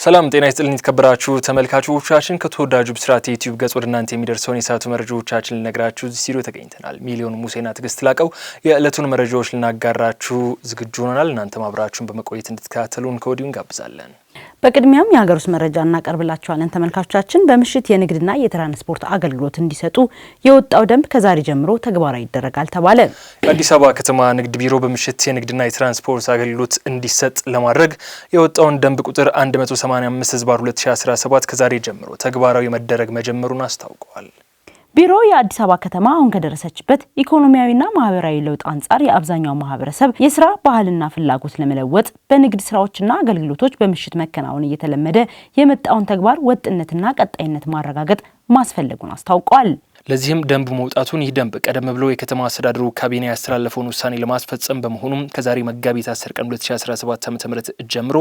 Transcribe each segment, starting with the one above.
ሰላም ጤና ይስጥልኝ ተከብራችሁ ተመልካቾቻችን ከተወዳጁ ብስራት ዩቲዩብ ገጽ ወደ እናንተ የሚደርሰውን የሰዓቱ መረጃዎቻችን ልነግራችሁ እዚህ ስቱዲዮ ተገኝተናል። ሚሊዮን ሙሴና ትግስት ላቀው የዕለቱን መረጃዎች ልናጋራችሁ ዝግጁ ሆነናል። እናንተም አብራችሁን በመቆየት እንድትከታተሉን ከወዲሁ እንጋብዛለን። በቅድሚያም የሀገር ውስጥ መረጃ እናቀርብላችኋለን። ተመልካቾቻችን በምሽት የንግድና የትራንስፖርት አገልግሎት እንዲሰጡ የወጣው ደንብ ከዛሬ ጀምሮ ተግባራዊ ይደረጋል ተባለ። የአዲስ አበባ ከተማ ንግድ ቢሮ በምሽት የንግድና የትራንስፖርት አገልግሎት እንዲሰጥ ለማድረግ የወጣውን ደንብ ቁጥር 185/2017 ከዛሬ ጀምሮ ተግባራዊ መደረግ መጀመሩን አስታውቀዋል። ቢሮ የአዲስ አበባ ከተማ አሁን ከደረሰችበት ኢኮኖሚያዊና ማህበራዊ ለውጥ አንጻር የአብዛኛው ማህበረሰብ የስራ ባህልና ፍላጎት ለመለወጥ በንግድ ስራዎችና አገልግሎቶች በምሽት መከናወን እየተለመደ የመጣውን ተግባር ወጥነትና ቀጣይነት ማረጋገጥ ማስፈለጉን አስታውቋል። ለዚህም ደንብ መውጣቱን ይህ ደንብ ቀደም ብሎ የከተማ አስተዳደሩ ካቢኔ ያስተላለፈውን ውሳኔ ለማስፈጸም በመሆኑም ከዛሬ መጋቢት 10 ቀን 2017 ዓ.ም ጀምሮ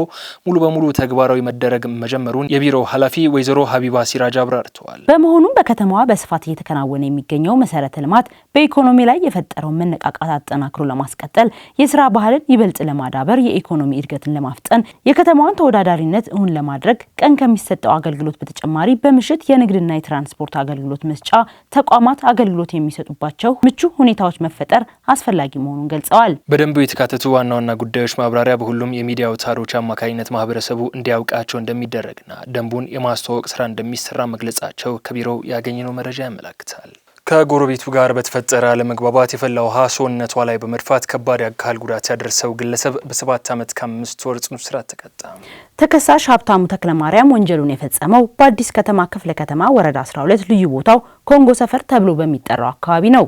ሙሉ በሙሉ ተግባራዊ መደረግ መጀመሩን የቢሮው ኃላፊ ወይዘሮ ሀቢባ ሲራጅ አብራርተዋል። በመሆኑም በከተማዋ በስፋት እየተከናወነ የሚገኘው መሰረተ ልማት በኢኮኖሚ ላይ የፈጠረውን መነቃቃት አጠናክሮ ለማስቀጠል፣ የስራ ባህልን ይበልጥ ለማዳበር፣ የኢኮኖሚ እድገትን ለማፍጠን፣ የከተማዋን ተወዳዳሪነት እውን ለማድረግ ቀን ከሚሰጠው አገልግሎት በተጨማሪ በምሽት የንግድና የትራንስፖርት አገልግሎት መስጫ ተቋማት አገልግሎት የሚሰጡባቸው ምቹ ሁኔታዎች መፈጠር አስፈላጊ መሆኑን ገልጸዋል። በደንቡ የተካተቱ ዋና ዋና ጉዳዮች ማብራሪያ በሁሉም የሚዲያ አውታሮች አማካኝነት ማህበረሰቡ እንዲያውቃቸው እንደሚደረግና ደንቡን የማስተዋወቅ ስራ እንደሚሰራ መግለጻቸው ከቢሮው ያገኘነው መረጃ ያመለክታል። ከጎረቤቱ ጋር በተፈጠረ አለመግባባት የፈላ ውሃ ሰውነቷ ላይ በመድፋት ከባድ የአካል ጉዳት ያደረሰው ግለሰብ በ7 ዓመት ከ5 ወር ጽኑ እስራት ተቀጣ። ተከሳሽ ሀብታሙ ተክለማርያም ወንጀሉን የፈጸመው በአዲስ ከተማ ክፍለ ከተማ ወረዳ 12 ልዩ ቦታው ኮንጎ ሰፈር ተብሎ በሚጠራው አካባቢ ነው።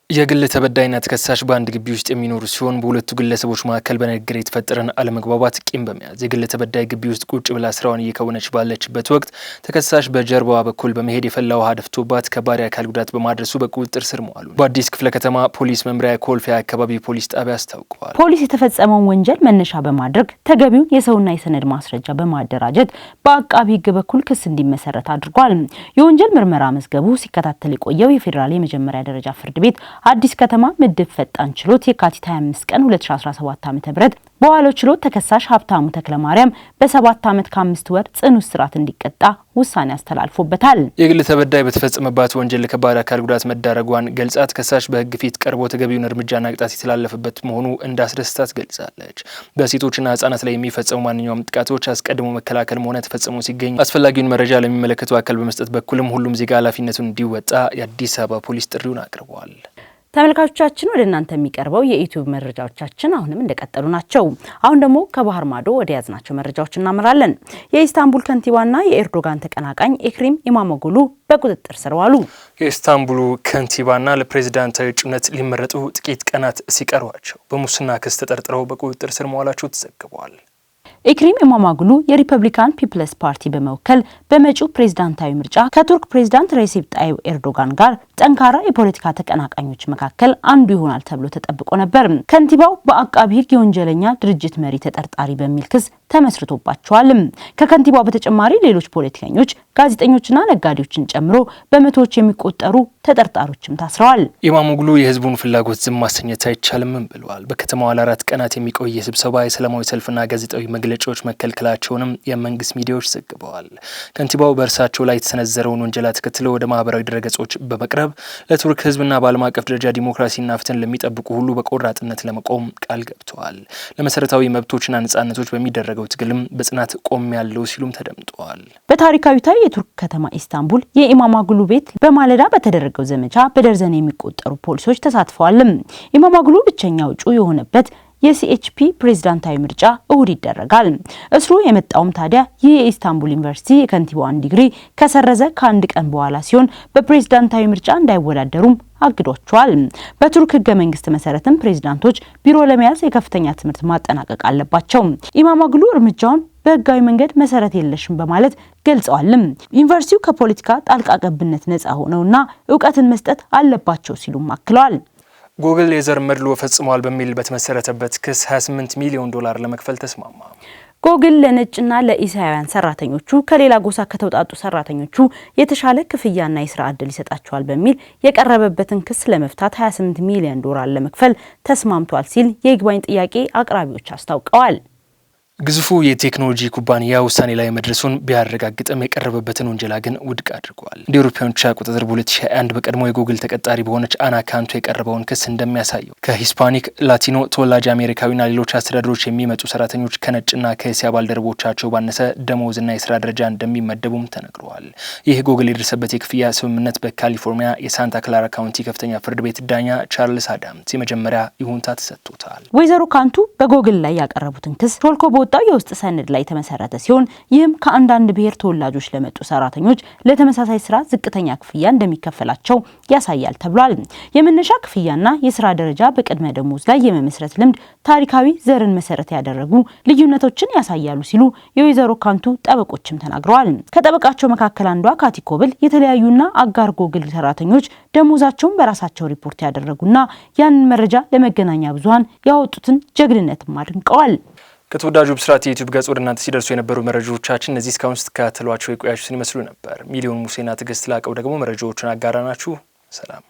የግል ተበዳይና ተከሳሽ በአንድ ግቢ ውስጥ የሚኖሩ ሲሆን በሁለቱ ግለሰቦች መካከል በንግግር የተፈጠረን አለመግባባት ቂም በመያዝ የግል ተበዳይ ግቢ ውስጥ ቁጭ ብላ ስራዋን እየከወነች ባለችበት ወቅት ተከሳሽ በጀርባዋ በኩል በመሄድ የፈላ ውሃ ደፍቶባት ከባድ የአካል ጉዳት በማድረሱ በቁጥጥር ስር መዋሉን በአዲስ ክፍለ ከተማ ፖሊስ መምሪያ ኮልፌ አካባቢ ፖሊስ ጣቢያ አስታውቀዋል። ፖሊስ የተፈጸመውን ወንጀል መነሻ በማድረግ ተገቢውን የሰውና የሰነድ ማስረጃ በማደራጀት በአቃቢ ሕግ በኩል ክስ እንዲመሰረት አድርጓል። የወንጀል ምርመራ መዝገቡ ሲከታተል የቆየው የፌዴራል የመጀመሪያ ደረጃ ፍርድ ቤት አዲስ ከተማ ምድብ ፈጣን ችሎት የካቲት 25 ቀን 2017 ዓ.ም በዋለው ችሎት ተከሳሽ ሀብታሙ ተክለማርያም በ7 ዓመት ከ5 ወር ጽኑ እስራት እንዲቀጣ ውሳኔ አስተላልፎበታል። የግል ተበዳይ በተፈጸመባት ወንጀል ለከባድ አካል ጉዳት መዳረጓን ገልጻ ተከሳሽ በሕግ ፊት ቀርቦ ተገቢውን እርምጃና ቅጣት የተላለፈበት መሆኑ እንዳስደስታት ገልጻለች። በሴቶችና ህጻናት ላይ የሚፈጸሙ ማንኛውም ጥቃቶች አስቀድሞ መከላከል ሆነ ተፈጽሞ ሲገኝ አስፈላጊውን መረጃ ለሚመለከቱ አካል በመስጠት በኩልም ሁሉም ዜጋ ኃላፊነቱን እንዲወጣ የአዲስ አበባ ፖሊስ ጥሪውን አቅርበዋል። ተመልካቾቻችን ወደ እናንተ የሚቀርበው የዩቲዩብ መረጃዎቻችን አሁንም እንደቀጠሉ ናቸው። አሁን ደግሞ ከባህር ማዶ ወደ ያዝናቸው መረጃዎች እናመራለን። የኢስታንቡል ከንቲባና የኤርዶጋን ተቀናቃኝ ኤክሪም ኢማሞግሉ በቁጥጥር ስር ዋሉ። የኢስታንቡሉ ከንቲባና ለፕሬዝዳንታዊ እጩነት ሊመረጡ ጥቂት ቀናት ሲቀሯቸው በሙስና ክስ ተጠርጥረው በቁጥጥር ስር መዋላቸው ተዘግቧል። ኤክሪም ኢማሞግሉ የሪፐብሊካን ፒፕልስ ፓርቲ በመወከል በመጪው ፕሬዝዳንታዊ ምርጫ ከቱርክ ፕሬዝዳንት ሬሲፕ ጣይብ ኤርዶጋን ጋር ጠንካራ የፖለቲካ ተቀናቃኞች መካከል አንዱ ይሆናል ተብሎ ተጠብቆ ነበር። ከንቲባው በአቃቢ ሕግ የወንጀለኛ ድርጅት መሪ ተጠርጣሪ በሚል ክስ ተመስርቶባቸዋል። ከከንቲባው በተጨማሪ ሌሎች ፖለቲከኞች፣ ጋዜጠኞችና ነጋዴዎችን ጨምሮ በመቶዎች የሚቆጠሩ ተጠርጣሪዎችም ታስረዋል። ኢማሞግሉ የህዝቡን ፍላጎት ዝም ማሰኘት አይቻልም ብለዋል። በከተማዋ ለ4 ቀናት የሚቆይ ስብሰባ፣ የሰላማዊ ሰልፍና ጋዜጣዊ መግለጫዎች መከልከላቸውንም የመንግስት ሚዲያዎች ዘግበዋል። ከንቲባው በእርሳቸው ላይ የተሰነዘረውን ወንጀላ ተከትለው ወደ ማህበራዊ ድረገጾች በመቅረብ ለቱርክ ህዝብና በዓለም አቀፍ ደረጃ ዲሞክራሲና ፍትህን ለሚጠብቁ ሁሉ በቆራጥነት ለመቆም ቃል ገብተዋል። ለመሰረታዊ መብቶችና ነጻነቶች በሚደረገው ትግልም በጽናት ቆም ያለው ሲሉም ተደምጠዋል። በታሪካዊቷ የቱርክ ከተማ ኢስታንቡል የኢማሞግሉ ቤት በማለዳ በተደረገው ዘመቻ በደርዘን የሚቆጠሩ ፖሊሶች ተሳትፈዋል። ኢማሞግሉ ብቸኛ እጩ የሆነበት የሲኤችፒ ፕሬዝዳንታዊ ምርጫ እሁድ ይደረጋል። እስሩ የመጣውም ታዲያ ይህ የኢስታንቡል ዩኒቨርሲቲ የከንቲባዋን ዲግሪ ከሰረዘ ከአንድ ቀን በኋላ ሲሆን በፕሬዝዳንታዊ ምርጫ እንዳይወዳደሩም አግዷቸዋል። በቱርክ ህገ መንግስት መሰረትም ፕሬዝዳንቶች ቢሮ ለመያዝ የከፍተኛ ትምህርት ማጠናቀቅ አለባቸው። ኢማሞግሉ እርምጃውን በህጋዊ መንገድ መሰረት የለሽም በማለት ገልጸዋል። ዩኒቨርሲቲው ከፖለቲካ ጣልቃ ገብነት ነጻ ሆነውና እውቀትን መስጠት አለባቸው ሲሉም አክለዋል። ጉግል የዘር መድሎ ፈጽሟል በሚል በተመሰረተበት ክስ 28 ሚሊዮን ዶላር ለመክፈል ተስማማ። ጉግል ለነጭና ለኢሳያውያን ሰራተኞቹ ከሌላ ጎሳ ከተውጣጡ ሰራተኞቹ የተሻለ ክፍያና የስራ ዕድል ይሰጣቸዋል በሚል የቀረበበትን ክስ ለመፍታት 28 ሚሊዮን ዶላር ለመክፈል ተስማምቷል ሲል የይግባኝ ጥያቄ አቅራቢዎች አስታውቀዋል። ግዙፉ የቴክኖሎጂ ኩባንያ ውሳኔ ላይ መድረሱን ቢያረጋግጥም የቀረበበትን ውንጀላ ግን ውድቅ አድርጓል። እንደ አውሮፓውያኖች አቆጣጠር በ2021 በቀድሞ የጉግል ተቀጣሪ በሆነች አና ካንቶ የቀረበውን ክስ እንደሚያሳየው ከሂስፓኒክ፣ ላቲኖ፣ ተወላጅ አሜሪካዊና ሌሎች አስተዳደሮች የሚመጡ ሰራተኞች ከነጭና ከእስያ ባልደረቦቻቸው ባነሰ ደሞዝና የስራ ደረጃ እንደሚመደቡም ተነግረዋል። ይህ ጉግል የደረሰበት የክፍያ ስምምነት በካሊፎርኒያ የሳንታ ክላራ ካውንቲ ከፍተኛ ፍርድ ቤት ዳኛ ቻርልስ አዳምስ የመጀመሪያ ይሁንታ ተሰጥቶታል። ወይዘሮ ካንቱ በጉግል ላይ ያቀረቡትን ክስ ሾልኮ በወጣው የውስጥ ሰነድ ላይ የተመሰረተ ሲሆን ይህም ከአንዳንድ ብሔር ተወላጆች ለመጡ ሰራተኞች ለተመሳሳይ ስራ ዝቅተኛ ክፍያ እንደሚከፈላቸው ያሳያል ተብሏል። የመነሻ ክፍያና የስራ ደረጃ በቅድመ ደሞዝ ላይ የመመስረት ልምድ ታሪካዊ ዘርን መሰረት ያደረጉ ልዩነቶችን ያሳያሉ ሲሉ የወይዘሮ ካንቱ ጠበቆችም ተናግረዋል። ከጠበቃቸው መካከል አንዷ ካቲ ኮብል የተለያዩና አጋር ጉግል ሰራተኞች ደሞዛቸውን በራሳቸው ሪፖርት ያደረጉና ያንን መረጃ ለመገናኛ ብዙሃን ያወጡትን ጀግንነትም አድንቀዋል። ከተወዳጁ ብስራት የዩቲዩብ ገጽ ወደ እናንተ ሲደርሱ የነበሩ መረጃዎቻችን እነዚህ እስካሁን ስትከታተሏቸው የቆያችሁትን ይመስሉ ነበር። ሚሊዮን ሙሴና ትዕግስት ላቀው ደግሞ መረጃዎቹን አጋራናችሁ። ሰላም።